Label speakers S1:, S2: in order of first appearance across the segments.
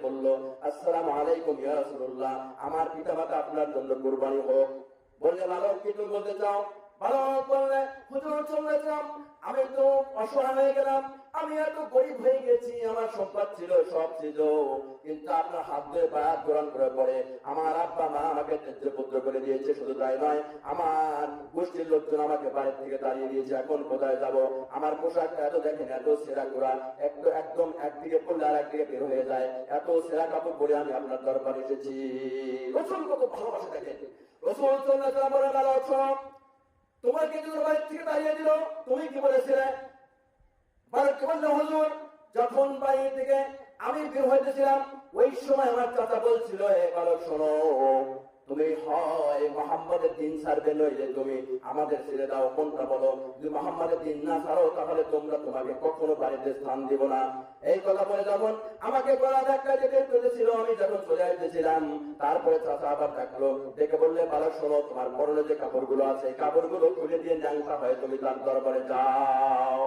S1: বলল, আসসালামু আলাইকুম ইয়া রাসূলুল্লাহ, আমার পিতামাতা আপনার জন্য কুরবানি হোক। বললে, বালক কি তুমি বলতে চাও? বালক বললে, হুজুর চলেছিলাম, আমি তো অসহায় হয়ে গেলাম, আমি এত গরিব হয়ে গেছি, আমার সম্পদ ছিল সব ছিল, কিন্তু আপনার হাত ধরে বায়াত গ্রহণ করে পড়ে আমার আব্বা মা আমাকে ত্যায্য পুত্র করে দিয়েছে। শুধু তাই নয়, আমার গোষ্ঠীর লোকজন আমাকে বাড়ির থেকে তাড়িয়ে দিয়েছে। এখন কোথায় যাব? আমার পোশাকটা এত দেখেন, এত ছেঁড়া কোরা, একদম একদিকে পড়লে আর একদিকে বের হয়ে যায়, এত ছেঁড়া কাপড় পরে আমি আপনার দরবারে এসেছি। রাসূল কত ভালোবাসা দেখেন। রাসূল সাল্লাল্লাহু আলাইহি ওয়াসাল্লাম বলেন, বালক শোনো, তোমাকে যদি বাড়ির থেকে তাড়িয়ে দিল, তুমি কি বলেছিলে? বালক বলল, হুজুর, যখন বাড়ি থেকে আমি বের হইতেছিলাম, ওই সময় আমার চাচা বলছিল, হে বালক শোনো, তুমি হয় মুহাম্মাদের দিন ছাড়বে, নইলে তুমি আমাদের ছেড়ে দাও। কোনটা বলো? যদি মুহাম্মাদের দিন না ছাড়ো, তাহলে তোমরা তোমাকে কখনো বাড়িতে স্থান দিব না। এই কথা বলে যখন আমাকে গলা ধাক্কা দিয়ে চলেছিল, আমি যখন চলে আসতেছিলাম, তারপরে চাচা আবার ডাকলো, ডেকে বললে, বালক শোনো, তোমার পরনে যে কাপড়গুলো আছে, এই কাপড়গুলো খুলে দিয়ে ন্যাংটা হয় তুমি তার দরবারে যাও।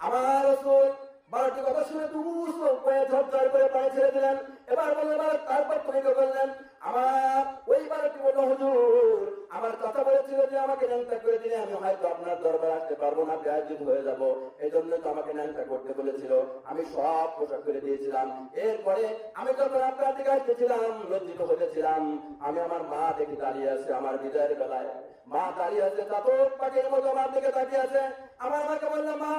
S1: আমার রাসূল বালকটির কথা শুনে দুস করে ঝরঝর করে পানি ছেড়ে দিলেন। এবার বললেন, বালক তারপর তুমি কি করলেন? আমার ওই বালকটি বলল, হুজুর, আমার কথা বলেছিল যে আমাকে ন্যাংটা করে দিলে আমি হয়তো আপনার দরবারে আসতে পারবো না, বেয়াজ্জত হয়ে যাব, এই জন্য তো আমাকে ন্যাংটা করতে বলেছিল, আমি সব পোশাক করে দিয়েছিলাম। এরপরে আমি যখন আপনার দিকে আসতেছিলাম, লজ্জিত হয়েছিলাম, আমি আমার মা দেখে দাঁড়িয়ে আছে, আমার বিজয়ের বেলায় মা দাঁড়িয়ে আছে, চাতক পাখির মতো আমার দিকে তাকিয়ে আছে। আমার মাকে বললাম, মা,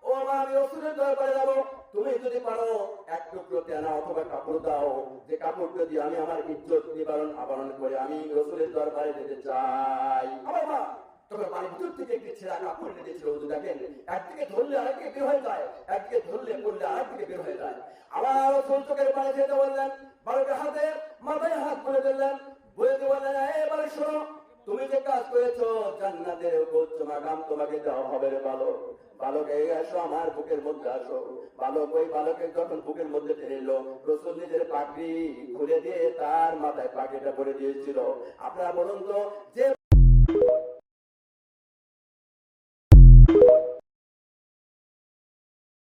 S1: ও মা, আমি রাসূলের দরবারে যাবো, তুমি যদি পারো এক টুকরো তেনা অথবা কাপড় দাও, যে কাপড়টা দিয়ে আমি আমার ইজ্জত নিবারণ আবরণ করে আমি রাসূলের দরবারে যেতে চাই। আমার মা তবে বাড়ির ভিতর থেকে একটি ছেঁড়া কাপড় এনে দিয়েছিল। হুজুর দেখেন, একদিকে ধরলে আরেকদিকে বের হয়ে যায়, একদিকে ধরলে পড়লে আরেকদিকে বের হয়ে যায়। আবার রাসূল চোখের পানি ছেড়ে বললেন, বালকের হাতে মাথায় হাত তুলে দিলেন, বলে দিয়ে বললেন, হে বালক শোনো, তুমি যে কাজ করেছো, জান্নাতের উচ্চ মাকাম তোমাকে দেওয়া হবে রে বালক। বালক এই আসো, আমার বুকের মধ্যে আসো। বালক ওই বালকের যখন বুকের মধ্যে টেনে এলো, রাসূল নিজের পাগড়ি খুলে দিয়ে তার মাথায় পাগড়িটা পরে দিয়েছিল। আপনারা বলুন তো, যে